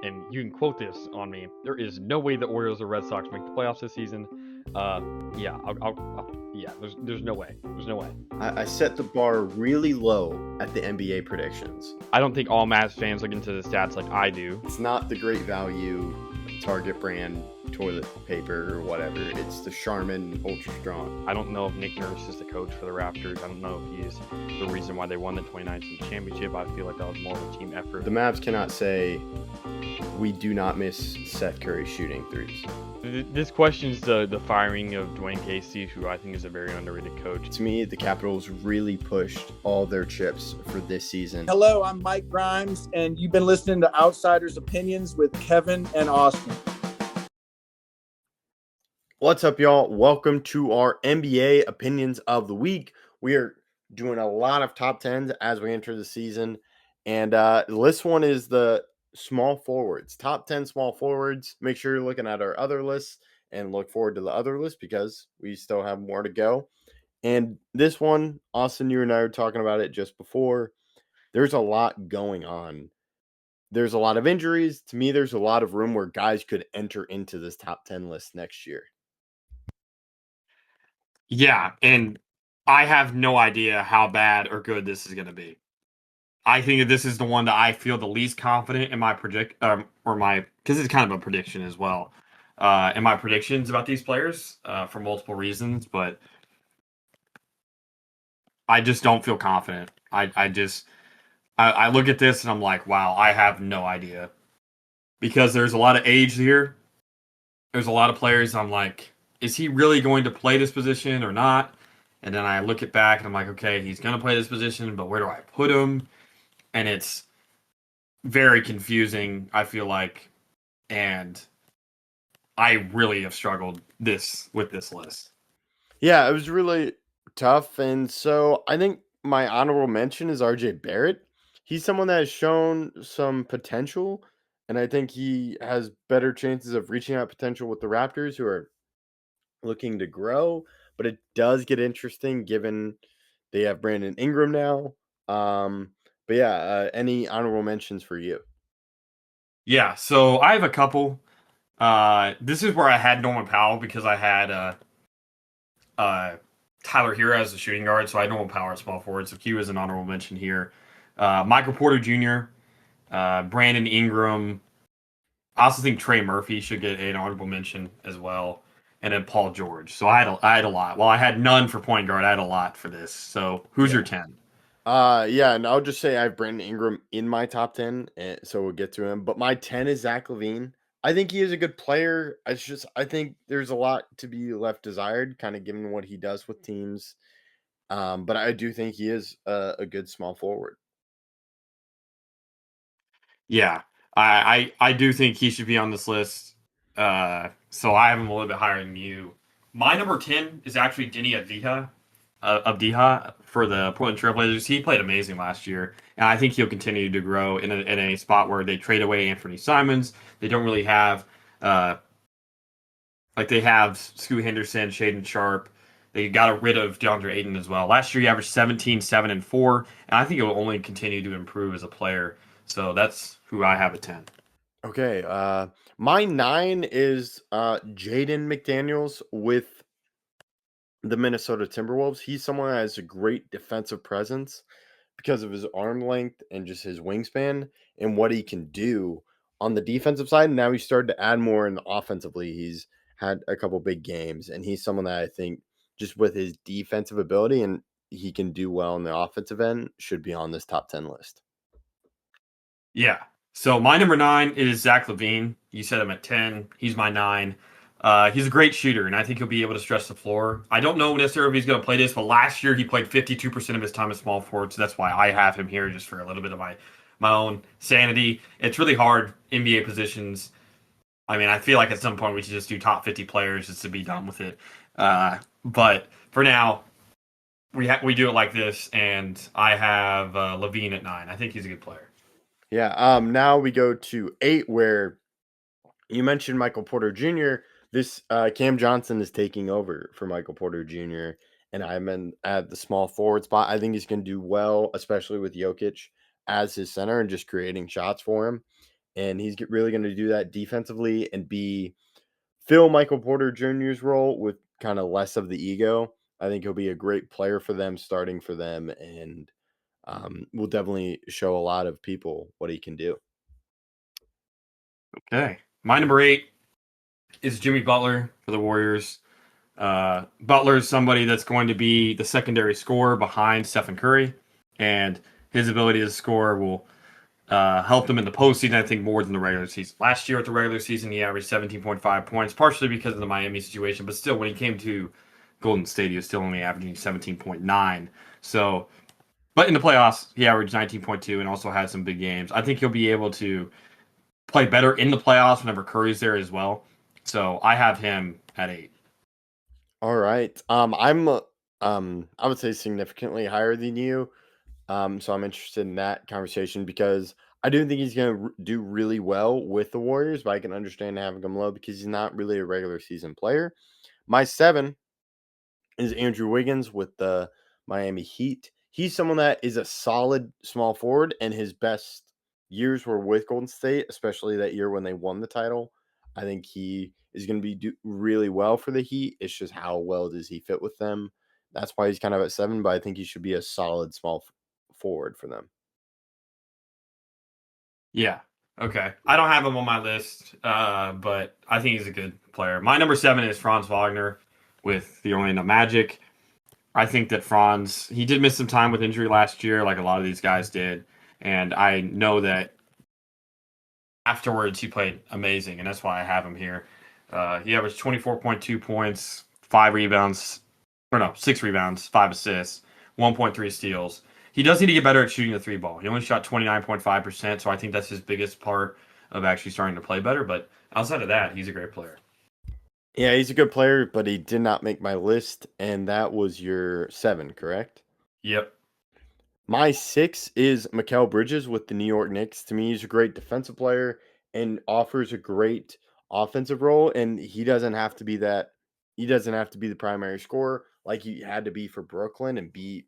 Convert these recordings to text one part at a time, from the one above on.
and you can quote this on me. There is no way the Orioles or Red Sox make the playoffs this season. Yeah, yeah. There's no way. There's no way. I set the bar really low at the NBA predictions. I don't think all Mavs fans look into the stats like I do. It's not the great value Target brand toilet paper or whatever. It's the Charmin Ultra Strong. I don't know if Nick Nurse is the coach for the Raptors. I don't know if he's the reason why they won the 2019 championship. I feel like that was more of a team effort. The Mavs cannot say we do not miss Seth Curry shooting threes. This questions the firing of Dwayne Casey, who I think is a very underrated coach. To me, the Capitals really pushed all their chips for this season. Hello, I'm Mike Grimes, and you've been listening to Outsiders Opinions with Kevin and Austin. What's up, y'all? Welcome to our NBA Opinions of the Week. We are doing a lot of top 10s as we enter the season, and this one is the small forwards, top 10 small forwards. Make sure you're looking at our other lists and look forward to the other list because we still have more to go. And this one, Austin, you and I were talking about it just before. There's a lot going on. There's a lot of injuries. To me, there's a lot of room where guys could enter into this top 10 list next year. Yeah, and I have no idea how bad or good this is going to be. I think that this is the one that I feel the least confident in my because it's kind of a prediction as well. In my predictions about these players for multiple reasons, but I just don't feel confident. I look at this and I'm like, wow, I have no idea, because there's a lot of age here. There's a lot of players. I'm like, is he really going to play this position or not? And then I look it back and I'm like, okay, he's going to play this position, but where do I put him? And it's very confusing, I feel like, and I really have struggled with this list. Yeah, it was really tough, and so I think my honorable mention is RJ Barrett. He's someone that has shown some potential, and I think he has better chances of reaching that potential with the Raptors, who are looking to grow. But it does get interesting given they have Brandon Ingram now. But yeah, any honorable mentions for you? Yeah, so I have a couple. This is where I had Norman Powell because I had Tyler Hero as a shooting guard, so I had Norman Powell as small forward. So Q is an honorable mention here. Michael Porter Jr., Brandon Ingram. I also think Trey Murphy should get an honorable mention as well, and then Paul George. So I had a lot. Well, I had none for point guard. I had a lot for this. So who's your 10? Yeah, and I'll just say I have Brandon Ingram in my top 10, so we'll get to him. But my 10 is Zach LaVine. I think he is a good player. I think there's a lot to be left desired, kind of given what he does with teams. But I do think he is a good small forward. Yeah, I do think he should be on this list. So I have him a little bit higher than you. My number 10 is actually Denny Avdija for the Portland Trailblazers. He played amazing last year, and I think he'll continue to grow in a spot where they trade away Anthony Simons. They don't really have they have Scoot Henderson, Shaden Sharp. They got rid of DeAndre Ayton as well. Last year he averaged 17, 7, and 4, and I think he'll only continue to improve as a player. So that's who I have at 10. Okay, my 9 is Jaden McDaniels with the Minnesota Timberwolves. He's someone that has a great defensive presence because of his arm length and just his wingspan and what he can do on the defensive side. And now he's started to add more in offensively. He's had a couple big games, and he's someone that I think just with his defensive ability and he can do well in the offensive end should be on this top 10 list. Yeah. So my number 9 is Zach LaVine. You said him at 10. He's my 9. He's a great shooter, and I think he'll be able to stretch the floor. I don't know necessarily if he's going to play this, but last year he played 52% of his time as small forward, so that's why I have him here, just for a little bit of my own sanity. It's really hard, NBA positions. I mean, I feel like at some point we should just do top 50 players just to be done with it. But for now, we do it like this, and I have LaVine at 9. I think he's a good player. Yeah. Now we go to 8, where you mentioned Michael Porter Jr. This Cam Johnson is taking over for Michael Porter Jr., and I'm at the small forward spot. I think he's going to do well, especially with Jokic as his center and just creating shots for him. and he's really going to do that defensively and fill Michael Porter Jr.'s role with kind of less of the ego. I think he'll be a great player for them, starting for them, and will definitely show a lot of people what he can do. Okay. My number 8 is Jimmy Butler for the Warriors. Butler is somebody that's going to be the secondary scorer behind Stephen Curry, and his ability to score will help them in the postseason, I think, more than the regular season. Last year at the regular season, he averaged 17.5 points, partially because of the Miami situation, but still, when he came to Golden State, he was still only averaging 17.9. So, but in the playoffs, he averaged 19.2 and also had some big games. I think he'll be able to play better in the playoffs whenever Curry's there as well. So I have him at 8. All right. I would say significantly higher than you. So I'm interested in that conversation because I do think he's going to do really well with the Warriors, but I can understand having him low because he's not really a regular season player. My 7 is Andrew Wiggins with the Miami Heat. He's someone that is a solid small forward, and his best years were with Golden State, especially that year when they won the title. I think he is going to be do really well for the Heat. It's just how well does he fit with them? That's why he's kind of at 7, but I think he should be a solid small forward for them. Yeah. Okay. I don't have him on my list, but I think he's a good player. My number 7 is Franz Wagner with the Orlando Magic. I think that Franz, he did miss some time with injury last year, like a lot of these guys did. And I know that afterwards he played amazing, and that's why I have him here. He averaged 24.2 points, 6 rebounds, 5 assists, 1.3 steals. He does need to get better at shooting the 3 ball. He only shot 29.5%, so I think that's his biggest part of actually starting to play better. But outside of that, he's a great player. Yeah, he's a good player, but he did not make my list, and that was your 7, correct? Yep. My 6 is Mikal Bridges with the New York Knicks. To me, he's a great defensive player and offers a great offensive role, and he doesn't have to be the primary scorer like he had to be for Brooklyn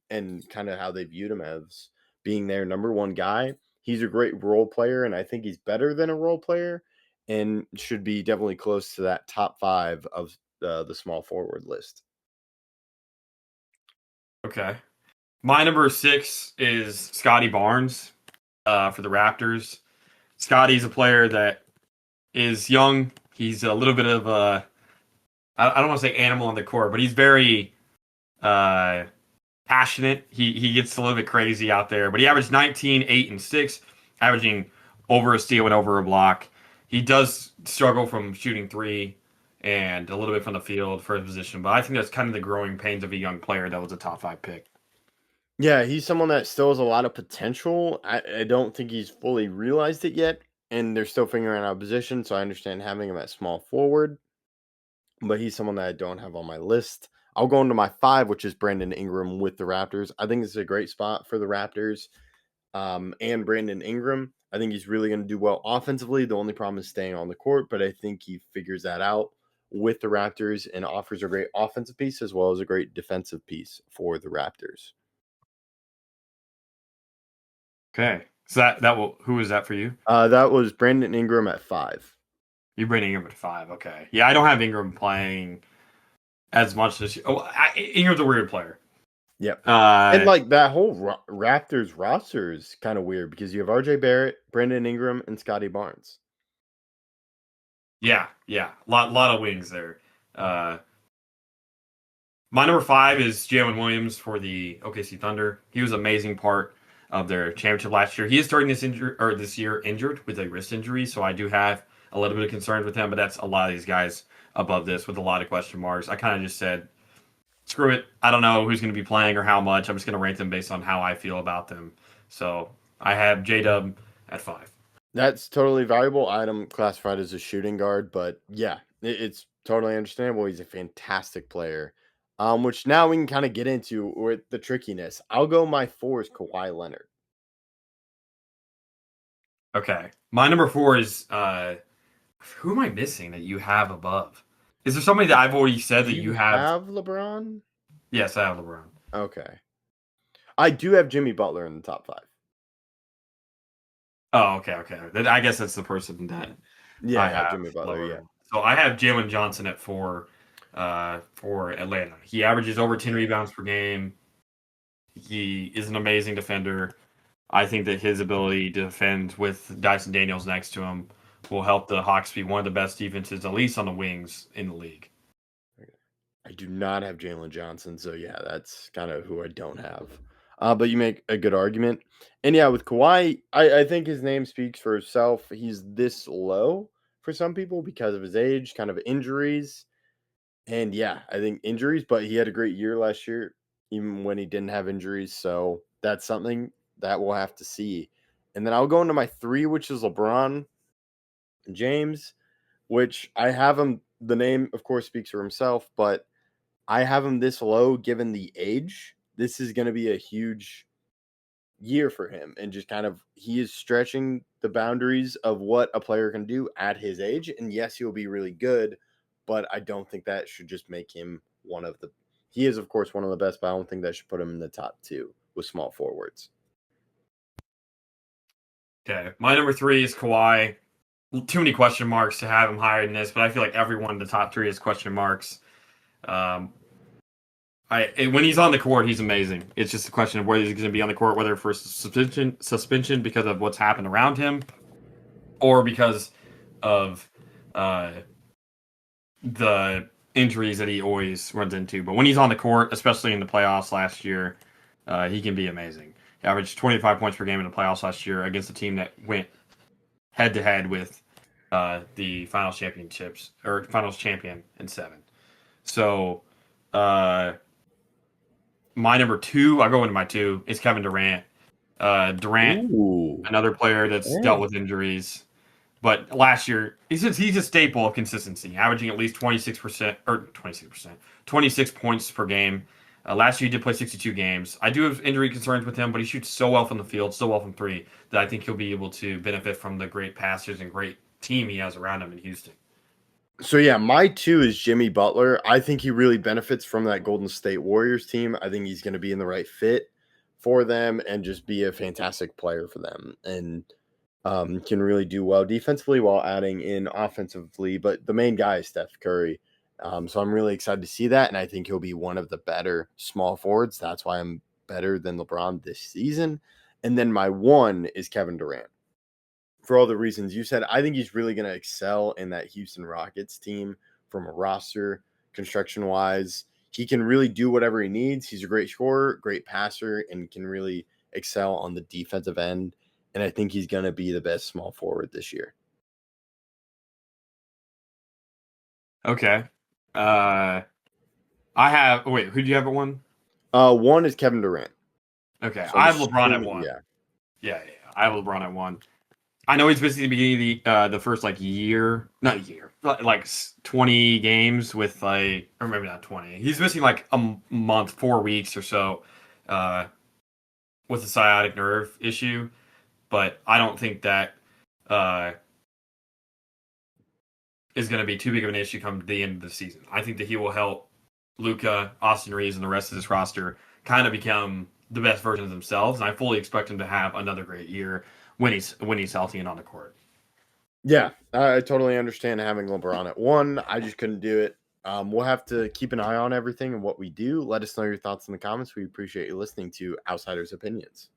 and kind of how they viewed him as being their number one guy. He's a great role player, and I think he's better than a role player and should be definitely close to that top 5 of the small forward list. Okay. My number 6 is Scotty Barnes for the Raptors. Scotty's a player that is young. He's a little bit of a, I don't want to say animal on the court, but he's very passionate. He gets a little bit crazy out there, but he averaged 19, 8, and 6, averaging over a steal and over a block. He does struggle from shooting 3 and a little bit from the field for his position, but I think that's kind of the growing pains of a young player that was a top 5 pick. Yeah, he's someone that still has a lot of potential. I don't think he's fully realized it yet, and they're still figuring out position, so I understand having him at small forward. But he's someone that I don't have on my list. I'll go into my 5, which is Brandon Ingram with the Raptors. I think this is a great spot for the Raptors and Brandon Ingram. I think he's really going to do well offensively. The only problem is staying on the court, but I think he figures that out with the Raptors and offers a great offensive piece as well as a great defensive piece for the Raptors. Okay. So who was that for you? That was Brandon Ingram at 5. You bring Ingram at 5. Okay. Yeah, I don't have Ingram playing as much this year. Ingram's a weird player. Yep. And like that whole Raptors roster is kind of weird because you have RJ Barrett, Brandon Ingram, and Scotty Barnes. Yeah. Lot of wings there. My number 5 is Jalen Williams for the OKC Thunder. He was an amazing part of their championship last year. He is starting this year injured with a wrist injury, so I do have a little bit of concerns with him, but that's a lot of these guys above this with a lot of question marks. I kind of just said, screw it. I don't know who's going to be playing or how much. I'm just going to rank them based on how I feel about them. So I have J-Dub at 5. That's totally valuable item classified as a shooting guard, but yeah, it's totally understandable. He's a fantastic player, which now we can kind of get into with the trickiness. I'll go my 4 is Kawhi Leonard. Okay. My number 4 is, who am I missing that you have above? Is there somebody that I've already said that you have? LeBron? Yes, I have LeBron. Okay. I do have Jimmy Butler in the top 5. Oh, okay. I guess that's the person that I Yeah, have Jimmy Butler. lower. Yeah. So I have Jalen Johnson at 4 for Atlanta. He averages over 10 rebounds per game. He is an amazing defender. I think that his ability to defend with Dyson Daniels next to him will help the Hawks be one of the best defenses, at least on the wings, in the league. I do not have Jalen Johnson, so yeah, that's kind of who I don't have. But you make a good argument. And yeah, with Kawhi, I think his name speaks for itself. He's this low for some people because of his age, kind of injuries. And yeah, I think injuries, but he had a great year last year, even when he didn't have injuries. So that's something that we'll have to see. And then I'll go into my 3, which is LeBron James, which I have him. The name, of course, speaks for himself, but I have him this low given the age. This is going to be a huge year for him. And just kind of, he is stretching the boundaries of what a player can do at his age. And yes, he'll be really good, but I don't think that should just make him one of the, he is, of course, one of the best, but I don't think that should put him in the top 2 with small forwards. Okay. My number 3 is Kawhi. Too many question marks to have him higher than this, but I feel like everyone in the top 3 has question marks. When he's on the court, he's amazing. It's just a question of whether he's going to be on the court, whether for suspension because of what's happened around him, or because of the injuries that he always runs into. But when he's on the court, especially in the playoffs last year, he can be amazing. He averaged 25 points per game in the playoffs last year against a team that went head-to-head with the finals champion in 7. So my number 2, I'll go into my 2, is Kevin Durant. Durant, another player that's dealt with injuries. But last year, he's a staple of consistency, averaging at least 26 points per game. Last year, he did play 62 games. I do have injury concerns with him, but he shoots so well from the field, so well from 3, that I think he'll be able to benefit from the great passers and great team he has around him in Houston. So yeah, my 2 is Jimmy Butler. I think he really benefits from that Golden State Warriors team. I think he's going to be in the right fit for them and just be a fantastic player for them. And can really do well defensively while adding in offensively. But the main guy is Steph Curry. So I'm really excited to see that. And I think he'll be one of the better small forwards. That's why I'm better than LeBron this season. And then my 1 is Kevin Durant. For all the reasons you said, I think he's really going to excel in that Houston Rockets team from a roster construction wise. He can really do whatever he needs. He's a great scorer, great passer, and can really excel on the defensive end. And I think he's going to be the best small forward this year. Okay. Who do you have at 1? 1 is Kevin Durant. Okay. So I have LeBron at 1. Yeah. I have LeBron at 1. I know he's missing the beginning of the first not year, like 20 games with or maybe not 20. He's missing like a month, 4 weeks or so with a sciatic nerve issue. But I don't think that is going to be too big of an issue come the end of the season. I think that he will help Luka, Austin Reeves, and the rest of this roster kind of become the best version of themselves. And I fully expect him to have another great year when he's healthy and on the court. Yeah, I totally understand having LeBron at 1. I just couldn't do it. We'll have to keep an eye on everything and what we do. Let us know your thoughts in the comments. We appreciate you listening to Outsiders Opinions.